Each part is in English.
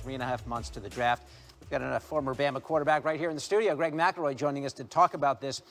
3.5 months to the draft. We've got a former Bama quarterback right here in the studio, Greg McElroy, joining us to talk about this.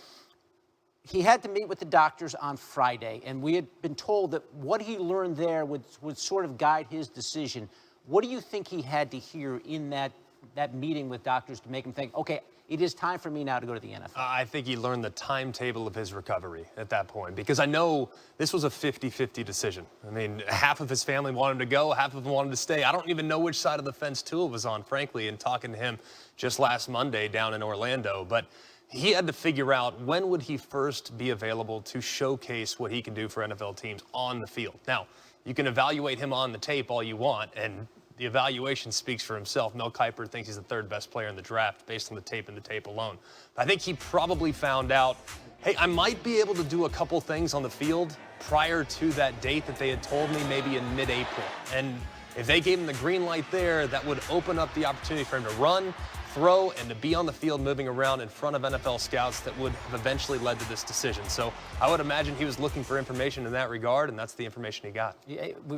He had to meet with the doctors on Friday, and we had been told that what he learned there would sort of guide his decision. What do you think he had to hear in that meeting with doctors to make him think, okay, it is time for me now to go to the NFL? I think he learned the timetable of his recovery at that point, because I know this was a 50-50 decision. I mean, half of his family wanted him to go, half of them wanted to stay. I don't even know which side of the fence Tua was on, frankly, in talking to him just last Monday down in Orlando. But he had to figure out when would he first be available to showcase what he can do for NFL teams on the field. Now, you can evaluate him on the tape all you want, and the evaluation speaks for himself. Mel Kiper thinks he's the third best player in the draft based on the tape and the tape alone. But I think he probably found out, hey, I might be able to do a couple things on the field prior to that date that they had told me, maybe in mid-April. And if they gave him the green light there, that would open up the opportunity for him to run, throw, and to be on the field moving around in front of NFL scouts that would have eventually led to this decision. So I would imagine he was looking for information in that regard, and that's the information he got.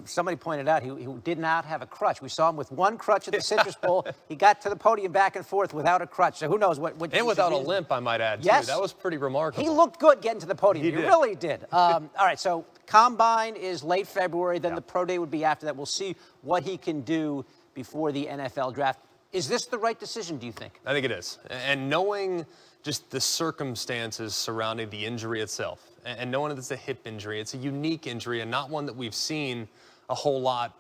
Somebody pointed out he did not have a crutch. We saw him with one crutch at the Citrus Bowl. He got to the podium back and forth without a crutch. So who knows what and without a limp, I might add, yes, too. That was pretty remarkable. He looked good getting to the podium. He did. Really did. All right, so Combine is late February. Then the Pro Day would be after that. We'll see what he can do before the NFL draft. Is this the right decision, do you think? I think it is. And knowing just the circumstances surrounding the injury itself, and knowing that it's a hip injury, it's a unique injury and not one that we've seen a whole lot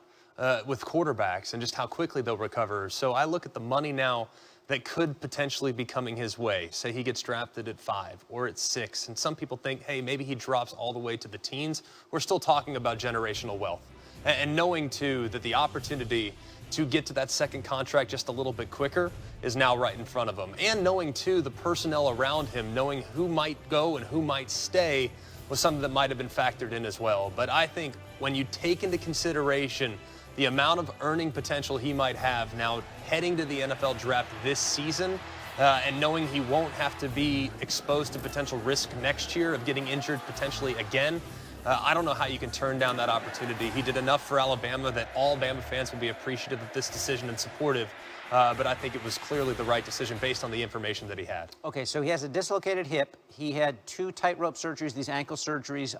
with quarterbacks and just how quickly they'll recover. So I look at the money now that could potentially be coming his way. Say he gets drafted at 5 or at 6, and some people think, hey, maybe he drops all the way to the teens. We're still talking about generational wealth. And knowing, too, that the opportunity to get to that second contract just a little bit quicker is now right in front of him. And knowing, too, the personnel around him, knowing who might go and who might stay was something that might have been factored in as well. But I think when you take into consideration the amount of earning potential he might have now heading to the NFL draft this season, and knowing he won't have to be exposed to potential risk next year of getting injured potentially again, I don't know how you can turn down that opportunity. He did enough for Alabama that all Bama fans will be appreciative of this decision and supportive. But I think it was clearly the right decision based on the information that he had. Okay, so he has a dislocated hip. He had 2 tightrope surgeries, these ankle surgeries.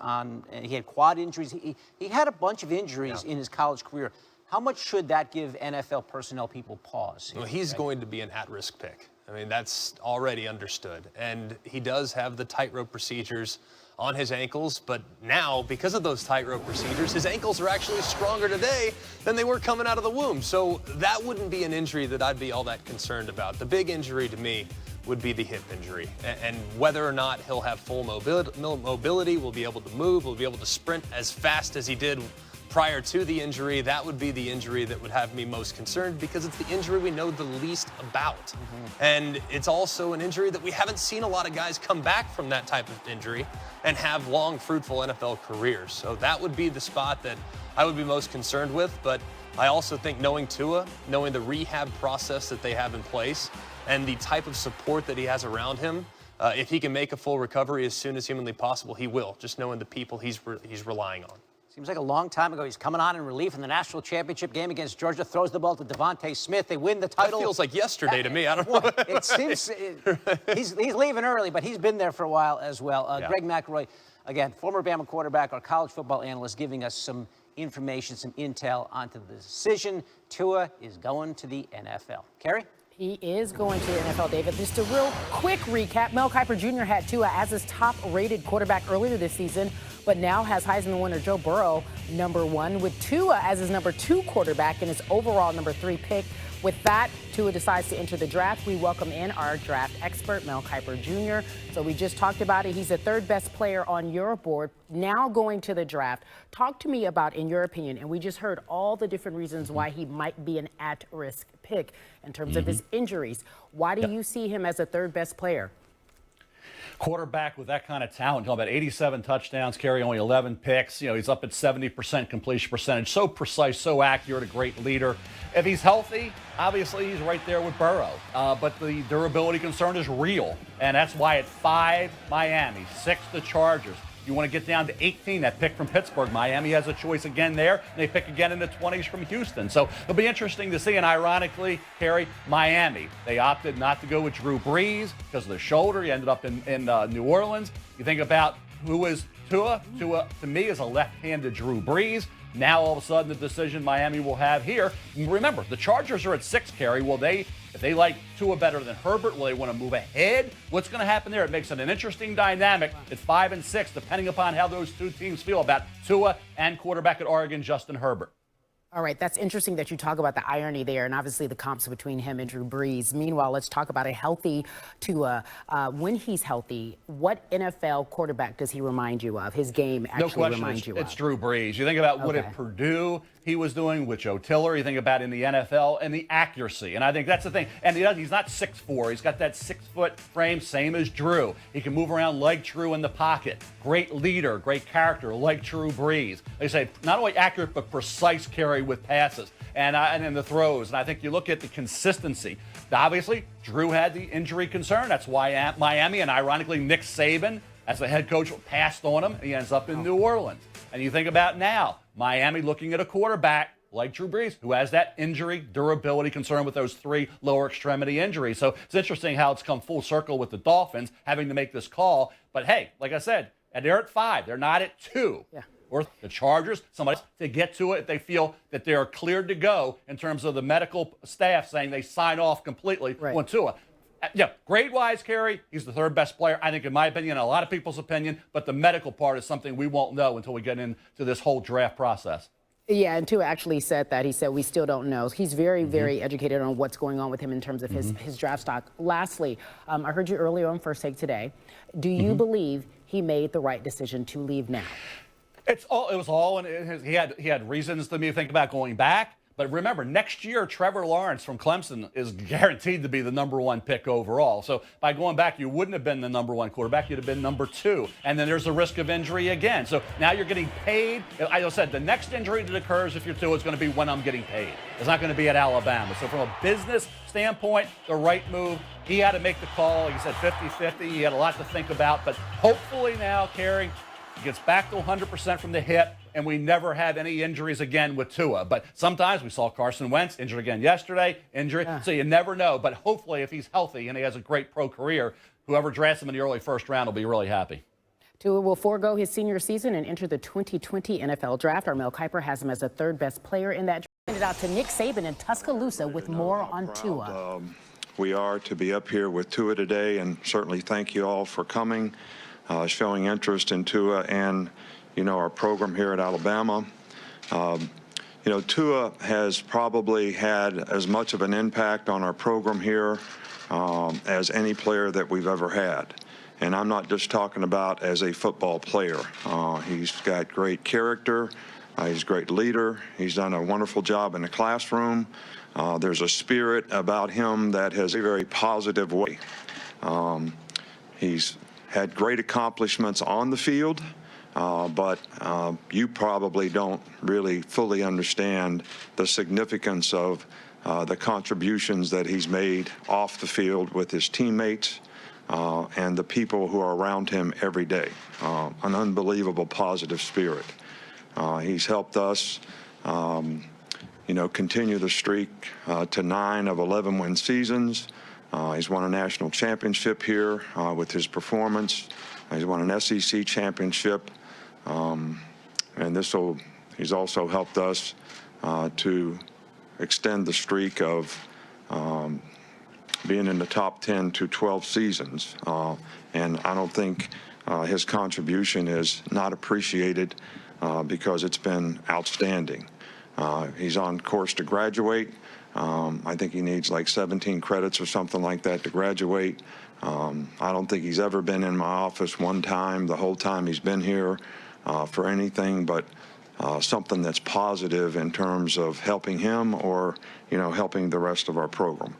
He had quad injuries. He had a bunch of injuries in his college career. How much should that give NFL personnel people pause? Well, he's going to be an at-risk pick. I mean, that's already understood. And he does have the tightrope procedures on his ankles, but now, because of those tightrope procedures, his ankles are actually stronger today than they were coming out of the womb. So that wouldn't be an injury that I'd be all that concerned about. The big injury to me would be the hip injury, and whether or not he'll have full mobility, will be able to move, will be able to sprint as fast as he did prior to the injury. That would be the injury that would have me most concerned, because it's the injury we know the least about. And it's also an injury that we haven't seen a lot of guys come back from that type of injury and have long, fruitful NFL careers. So that would be the spot that I would be most concerned with. But I also think knowing Tua, knowing the rehab process that they have in place, and the type of support that he has around him, if he can make a full recovery as soon as humanly possible, he will, just knowing the people he's relying on. Seems like a long time ago. He's coming on in relief in the national championship game against Georgia, throws the ball to Devontae Smith. They win the title. That feels like yesterday to me. I don't know. It seems he's leaving early, but he's been there for a while as well. Greg McElroy, again, former Bama quarterback, our college football analyst, giving us some information, some intel onto the decision. Tua is going to the NFL. Carrie? He is going to the NFL, David. Just a real quick recap. Mel Kiper Jr. had Tua as his top-rated quarterback earlier this season, but now has Heisman winner Joe Burrow #1, with Tua as his #2 quarterback and his overall #3 pick. With that, Tua decides to enter the draft. We welcome in our draft expert, Mel Kiper Jr. So we just talked about it. He's the 3rd best player on your board, now going to the draft. Talk to me about, in your opinion, and we just heard all the different reasons why he might be an at-risk pick in terms of his injuries. Why do you see him as the 3rd best player? Quarterback with that kind of talent, about 87 touchdowns, carry only 11 picks. He's up at 70% completion percentage. So precise, so accurate, a great leader. If he's healthy, obviously he's right there with Burrow. But the durability concern is real. And that's why at 5, Miami, 6, the Chargers, You want to get down to 18, that pick from Pittsburgh. Miami has a choice again there, and they pick again in the 20s from Houston. So it'll be interesting to see. And ironically, Kerry, Miami, they opted not to go with Drew Brees because of the shoulder. He ended up in New Orleans. You think about who is Tua. Tua, to me, is a left-handed Drew Brees. Now, all of a sudden, the decision Miami will have here. Remember, the Chargers are at 6, Kerry. If they like Tua better than Herbert, will they want to move ahead? What's going to happen there? It makes it an interesting dynamic at 5 and 6, depending upon how those two teams feel about Tua and quarterback at Oregon, Justin Herbert. All right, that's interesting that you talk about the irony there and obviously the comps between him and Drew Brees. Meanwhile, let's talk about a healthy Tua. When he's healthy, what NFL quarterback does he remind you of? His game actually reminds you of? It's Drew Brees. You think about what at Purdue he was doing with Joe Tiller. You think about in the NFL and the accuracy. And I think that's the thing. And he's not 6'4". He's got that 6-foot frame, same as Drew. He can move around like Drew in the pocket. Great leader, great character, like Drew Brees. Like I say, not only accurate, but precise carry with passes and in the throws. And I think you look at the consistency. Obviously, Drew had the injury concern. That's why Miami and ironically Nick Saban, as the head coach, passed on him. And he ends up in New Orleans. And you think about now, Miami looking at a quarterback like Drew Brees, who has that injury durability concern with those 3 lower extremity injuries. So it's interesting how it's come full circle with the Dolphins having to make this call. But hey, like I said, they're at 5. They're not at 2. Yeah. Or the Chargers, somebody to get to it if they feel that they're cleared to go in terms of the medical staff saying they sign off completely on Tua. Yeah, grade-wise, Kerry, he's the 3rd best player, I think, in my opinion, a lot of people's opinion, but the medical part is something we won't know until we get into this whole draft process. Yeah, and Tua actually said that. He said, we still don't know. He's very, very educated on what's going on with him in terms of his draft stock. Lastly, I heard you earlier on First Take today. Do you believe he made the right decision to leave now? It was all, and he had reasons to me think about going back. But remember, next year, Trevor Lawrence from Clemson is guaranteed to be the #1 pick overall. So by going back, you wouldn't have been the #1 quarterback. You'd have been number 2. And then there's a risk of injury again. So now you're getting paid. I said, the next injury that occurs if you're Tua is going to be when I'm getting paid. It's not going to be at Alabama. So from a business standpoint, the right move. He had to make the call. Like you said, 50-50. He had a lot to think about. But hopefully now, Kerry, he gets back to 100% from the hip, and we never have any injuries again with Tua. But sometimes we saw Carson Wentz injured again yesterday, so you never know. But hopefully if he's healthy and he has a great pro career, whoever drafts him in the early first round will be really happy. Tua will forego his senior season and enter the 2020 NFL Draft. Our Mel Kiper has him as the 3rd best player in that draft. Send it out to Nick Saban in Tuscaloosa with more on Tua. We are to be up here with Tua today, and certainly thank you all for coming. Showing interest in Tua and, our program here at Alabama. Tua has probably had as much of an impact on our program here as any player that we've ever had. And I'm not just talking about as a football player. He's got great character. He's a great leader. He's done a wonderful job in the classroom. There's a spirit about him that has a very positive way. He's had great accomplishments on the field, but you probably don't really fully understand the significance of the contributions that he's made off the field with his teammates and the people who are around him every day. An unbelievable positive spirit. He's helped us, continue the streak to 9 of 11 win seasons. He's won a national championship here with his performance. He's won an SEC championship. And he's also helped us to extend the streak of being in the top 10 to 12 seasons. And I don't think his contribution is not appreciated because it's been outstanding. He's on course to graduate. I think he needs like 17 credits or something like that to graduate. I don't think he's ever been in my office one time the whole time he's been here for anything but something that's positive in terms of helping him or, helping the rest of our program.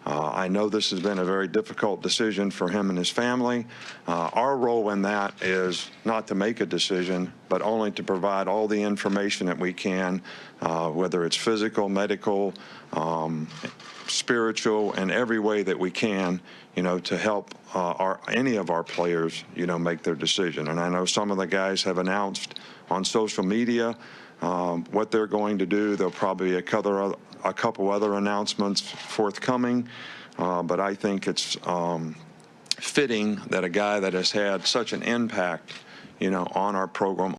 I know this has been a very difficult decision for him and his family. Our role in that is not to make a decision, but only to provide all the information that we can, whether it's physical, medical, spiritual, and every way that we can, to help any of our players, make their decision. And I know some of the guys have announced on social media what they're going to do. There'll probably be a couple other announcements forthcoming, but I think it's fitting that a guy that has had such an impact, on our program